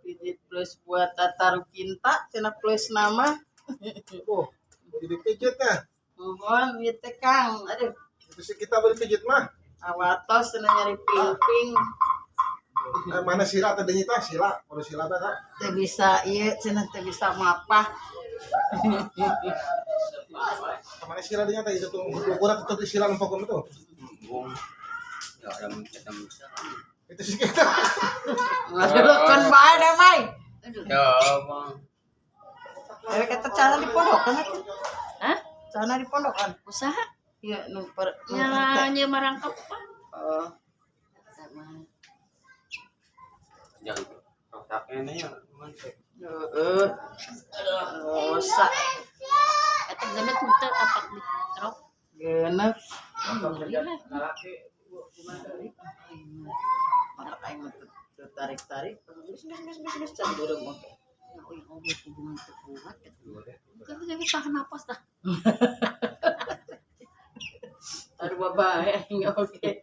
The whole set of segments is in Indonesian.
Pijit plus buat taruh kinta, cina plus nama. Oh, jadi pijit ya? Mohon, gitu Kang. Aduh, Terus kita beli pijit mah. awatos cina nyari ping-ping. Mana sila tadinya tah sila, kalau sila tah Kak. Teu bisa iya, cina teu bisa mapah. Mana sila tadinya tah itu tuh ukuran tuh sila numpuk itu. Itu sih kita. Ngadeuleukeun bae deh, Mai. Ya, Bang. Kata cara di pondokan atuh. Hah? Cara di pondokan. Usaha? Iya, nu per. Nyalanya merangkap apa? Oh, Sama. Jangan rosaknya nih ya. heeh. Dosa. Eta genet teu tapak di trok. Geuneuh. Alhamdulillah. Matak aing mah teu tarik-tarik. Geus can durung mah. Oh, hubungan teu kuat. Kan jadi tahan napas dah. Aduh babae aing oge.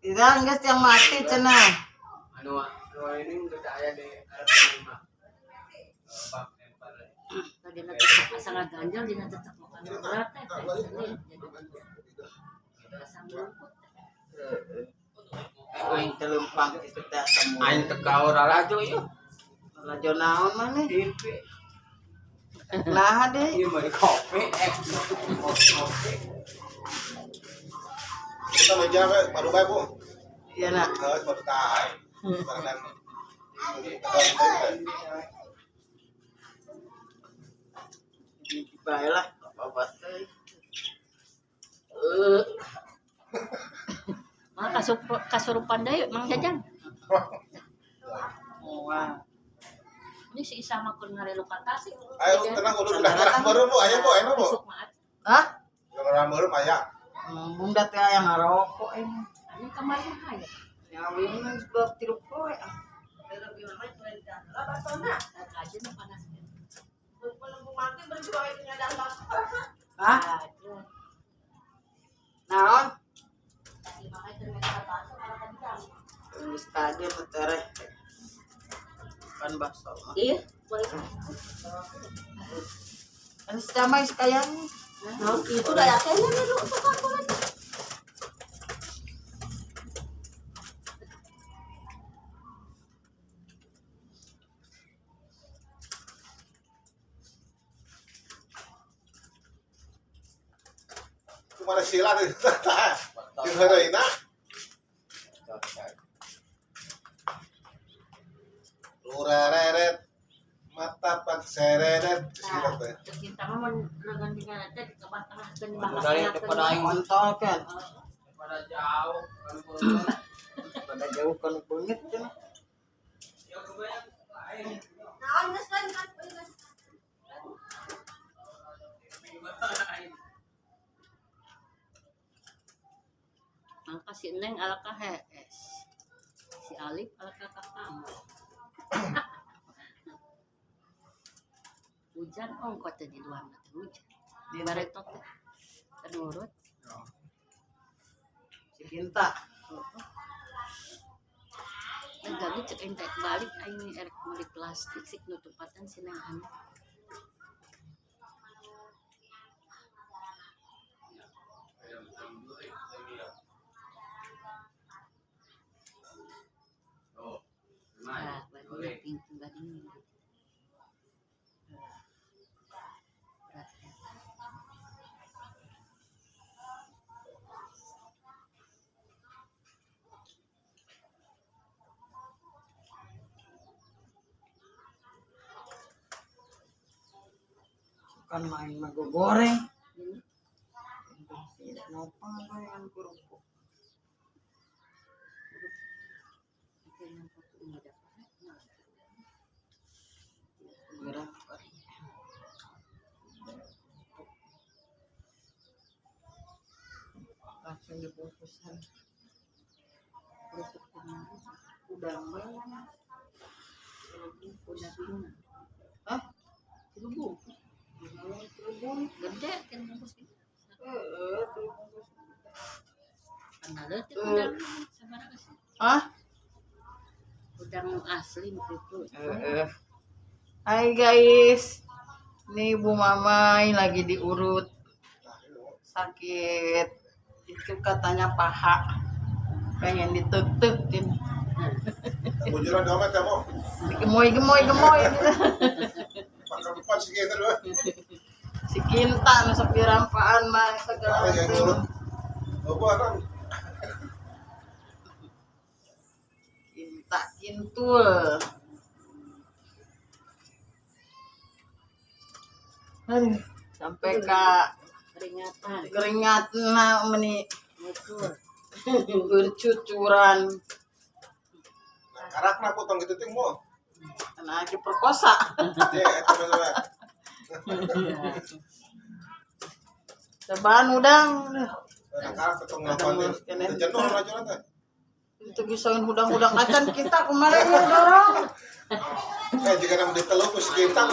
Tidak, geus yang mati cenah. Anu ini udah aya di Arab Tadi nanti asal ganjal dina tetep makan berat teh. Asam luput. Aing teh lempang kitu teh asam urat. Aing teka ora rajo ieu. Lajo naon maneh? Dipi. Nah deh. Ieu mah kopi. Kita meja baru bae Bu. Iya nak. Baru tahu. Barengan. Bae lah, apa-apa teh. Mah kasurupan deui Mang Jajang. Wah. Ini si Isa mah keur ngarelu kata sih. Ayo tenang dulu udah baru Bu, ayo Bu, ayo Bu. Besok mah Hah? Orang baru aya. Bunda teh aya ngarokok ini. anu kamari mah aya. Nyawin sebab tiru poe. Kajen panas. Hah? Naon? Geus tadi tereh. Kan bakso mah. Iya, boleh. Kan sama sekalian. Nah, itu udah ya kayaknya dulu tukang boleh. Cuma sila teh. Di heureuna. Lureret mata pak sereret sila teh. Kita mah mun dengan teh di tengah-tengah Dari daripada aing Kontol kan. pada jauh kan Pada jauh kan beungeut cenah. Mangka si Neng ala ka HS. Si Alif ala ka kamu. Hujan ongkot teh di luar teh hujan. Di baretot teh. Penurut. Si Kinta. Enggak cek entek balik aing erek meuli plastik sik nutupatan si Neng anu. Nah, baru pintu bading. Kan main mah goreng. Kenapa yang kerupuk? Gerah. Langsung dibungkusan. Kerupuk udang banget. Udah bingung. Hah? Terubung. Terubung gede kan bungkus gitu. Karena ada tuh udang sama asli. Hah? Udang asli itu. Hai guys. Nih Bu Mamai lagi diurut. Sakit. Itu katanya paha. Pengen ditek-tekin. Bujuran domet ya mau. Gemoy. Pakai sih gitu loh. Si Kinta masuk di rampaan mah segala Yang macam. ngurut. Apa kan? Kinta kintul. Aduh, sampai ke Peringatan. keringat na meni Betul. bercucuran. Nah, karakna potong gitu ting mau. Karena diperkosa. Ya, teman-teman. Cobaan udang. Nah, karak potong ngelakuin. Jenuh rajulan teh. Itu bisain udang-udang acan kita kemarin yang dorong. Jika nama ditelupus kita.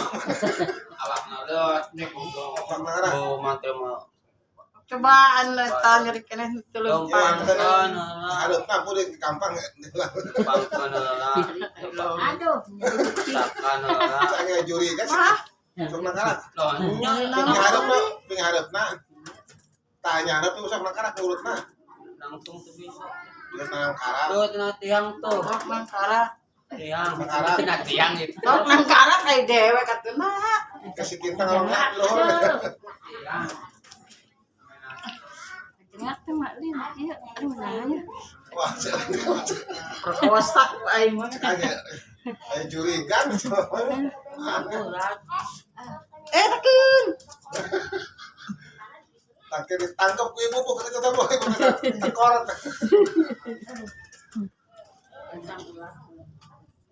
Awak nalot nek Apa marah? mantel mah. Cobaan tanya nyeri kene Dong telupan. Harap mampu di kampang. Pangkan lah. Aduh. Takkan lah. Saya juri kan. Mah, Sok nakarak. Loh, Tanya harap tuh usah nakarak urut na. langsung tuh bisa. Dia nang karak. Tuh tina tiang tuh. sok nangkara. Tiang. Nakarak. Tina tiang itu. Sok nangkara kayak dewe katuna. Kasih kita kalau nggak loh. Tiang. Dengar tuh mak Lin, iya, nanya. Wah, Perkosa ku aing mah. kayak jurigan. Tekun. Akhir ditangkap ku ibu bu kita tahu tekorat.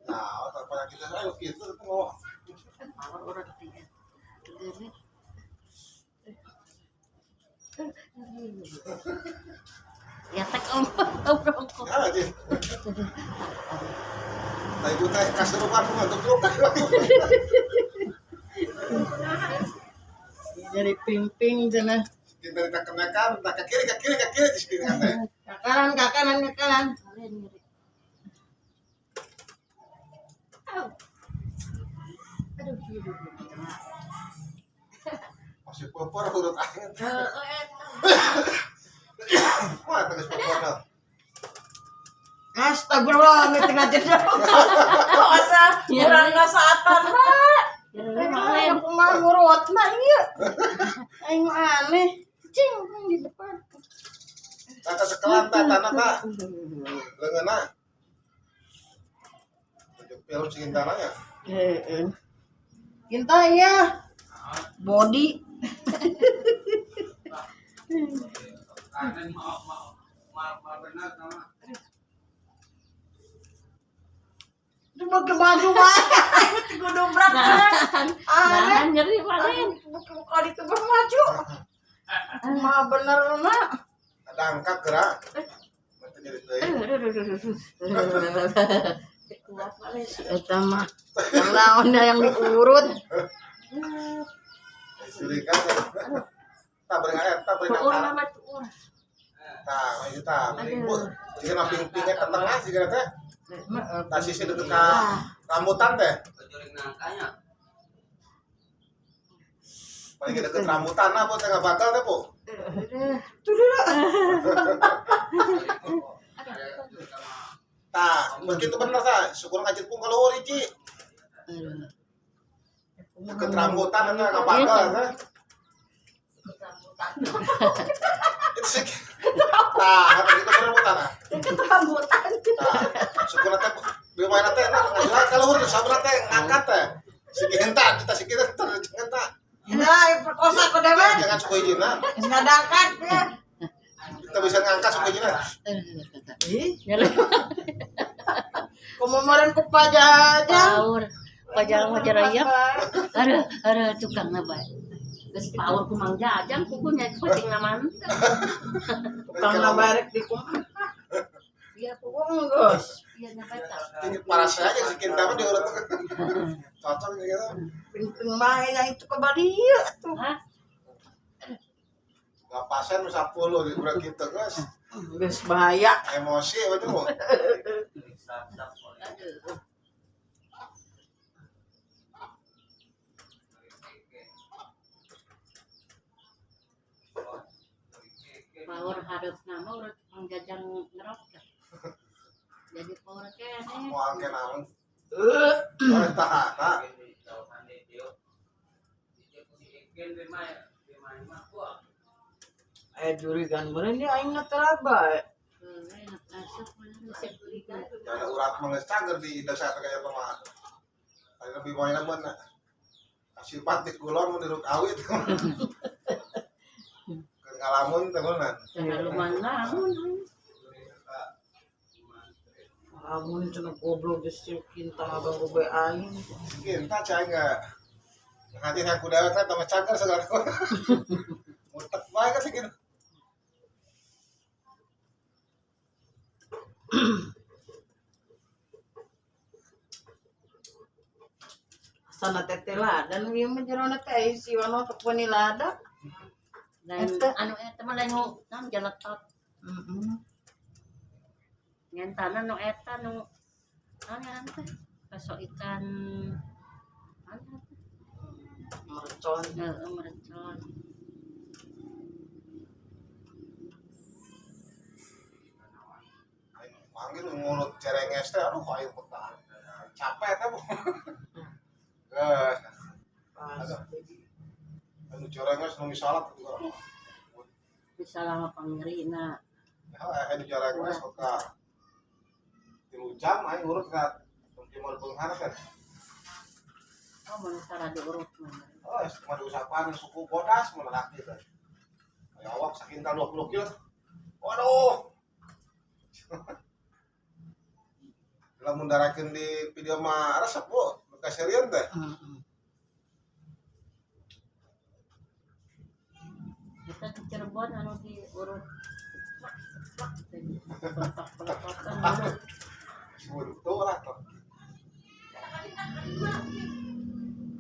Nah, otak kita ayo gitu mau. Orang ketiga. Ya tak om rokok. Ya aja. Nah itu teh kasurupan ku ngantuk juga. Jadi ping-ping cenah. Kita ditekan-tekan, tak ke kiri di sini kan teh. Ke kanan. Kalian ngeri. Aduh, Masih popor huruf angin. Wah, terus popor. Astagfirullah, ini tengah jeda. Masa kurang kasatan, Pak. Aku mah ngurutna ieu. Aing aneh. Cing di depan. Tata sekelan tanah tak. Leungeunna. Film sing tanahnya. Heeh. Kinta ya. Body. Kanan mau benar sama. Coba ke baju mah. Kudu berat. Nah, nyeri paling. Buka di tubuh maju. Mah bener na. Ada angkat gerak. Mata jadi teh. Kuat paling. Eta mah. Yang lawannya yang diurut. Jurigan. Tak beringat Orang nama tuh. Nah, itu tak. Ibu, jika ping-pingnya ke tengah sih teh. Tak sisi deket ka rambutan teh. Kejuring nangkanya. Paling deket rambutan apa teh nggak bakal teh, Po. Tah, begitu bener tah. Syukur ngajit pun kalau Riki. Deket rambutan teh nggak bakal teh. Itu sih. Tah, apa itu rambutan ah? Deket rambutan. Tah, syukur teh bagaimana teh ngajual kalau huruf sabar teh ngangkat teh. Sikita kita sikita terjengta. Nah, perkosa ku dewe. Jangan suka izina. Ngadakan ya. Kita bisa ngangkat suka izina. Ih, Nyeri. kemarin ku pajajang. Power. Pajang wajar aja. Ada tukang apa? Geus power ku mang jajang kuku nya kucing naman. Tukang nabarek di kumaha. Iya Ku geus. Iya nyapeta. Ini paras aja si Kinta mah diurut cocok gitu. Ping yang itu ke Badia tuh. Hah? Gak pasen 10 di udah gitu guys. Geus bahaya. Emosi apa tuh? Aduh. Power harap nama urut pengjajang ngerok. Jadi power kene. Mau angke naon? Tah. Jurigan bener ini aing teraba. Ada urat menges cager di desa kayak teman. Ada lebih banyak mana? Kasih patik kulon menurut awit. Ngalamun temenan. Lumayan namun. Amun cenah goblok geus Kinta abang gobe aing. Kinta cai enggak. Nanti aku dewek teh sama cager segala. Mutek bae ka sih gitu. Sana tetela dan ieu mah jerona teh isi wana teu poni lada. Dan anu eta mah lain nu jaletot. Heeh. Ngentana nu eta nu ngaran teh baso ikan anu Mercon. merecon. Manggil ngurut cerenges teh aduh ayo petang. Capek teh. Anu cerenges nu misalat juga. Bisa lama pangerina. Ya anu cerenges ka 3 jam aing urut ka cuma beunghar kan. Oh mun cara diurut mah. Oh, cuma diusapan suku bodas mun laki teh. Aya awak sakintal 20 kilo. Waduh. Lamun darakeun di video mah resep Bu, kaserian teh. Kita di Cirebon anu diurut. Buntu lah tuh.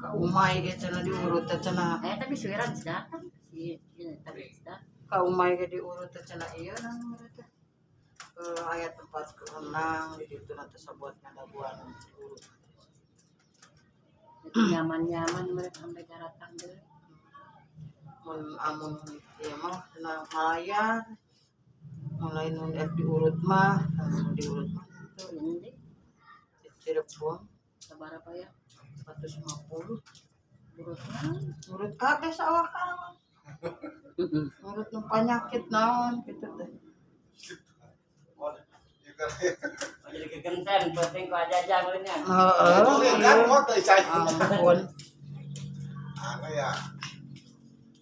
Ka umay ge cenah diurut teh cenah. Tapi suiran datang si tapi datang. Ka umay ge diurut teh cenah ieu nang teh. Aya tempat kerenang di ditu nanti sabuat ngadaguan diurut. Nyaman-nyaman mereka sampai daratan deui. Mun amun ieu mah cenah malayar. Mulai nun diurut mah, diurut mah Tuh ini Cirebon sabaraha ya? 150. Urutna. Urut kabeh sawakana. Urut nu panyakit naon kitu teh. Jadi kegenten penting ku ajajang lainnya. Heeh. Kan kok teh cai. Ampun. Anu ya.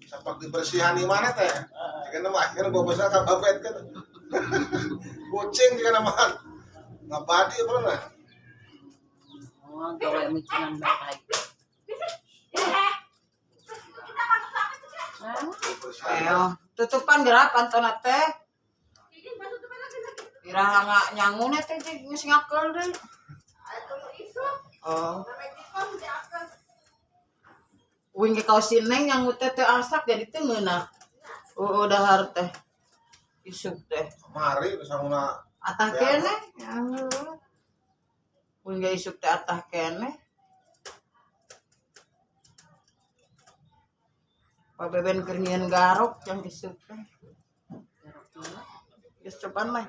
Sepak dibersihan di mana teh? Jika nama akhirnya bobosna ka babet kan. Kucing jika nama ngabadi pernah. Oh, gawe mikiran baik. Ayo, tutupan gerapan tona teh. Iraha nyangunnya teh geus ngakel deui. Oh. Wing ge kaos Neng yang teh teu asak jadi teu ngeunah. Dahar teh. Isuk teh. Mari samuna Atah kene. Wing ge isuk teh atah kene. Pabeben keur nyieun garok yang isuk teh. Geus cobaan mah.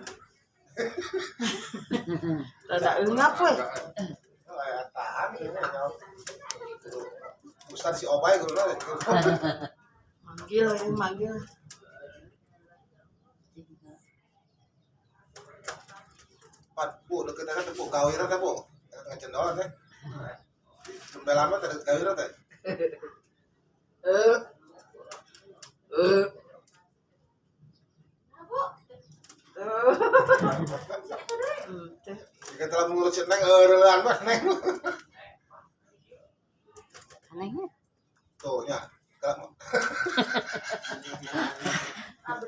Rada eungap we. aya tahan ini. Ustaz si Obay guru Manggil. Pat Bu deket teh Bu gawira teh Bu. Ngecendol teh. Tembelan mah teh gawira teh. Jika telah mengurusin Neng eureun mah Neng. Anehnya. Tuh nya.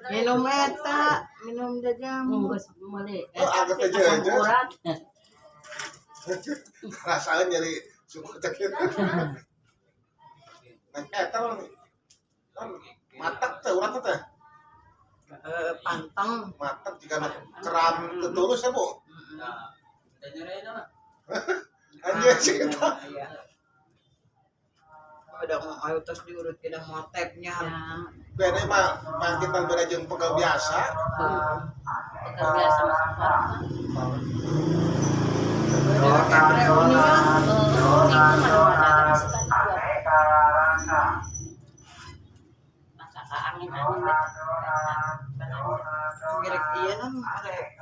Minum eta, minum jajam. Geus meuli. Oh, agak aja. Urat. Rasain nyari sumber sakit. Nah, etal kan matak teh urat teh. Pantang. Matak jika keram tetulus ya, Bu. Anjir sih kita. Ada ayo tos diurut kita moteknya. Ya, Beda mah kita beda jeung pegel biasa. pegal biasa masuk parah. Kayak ini ya. Itu mana-mana sekali gua. Masak angin-angin deh. Mirip iya nang arek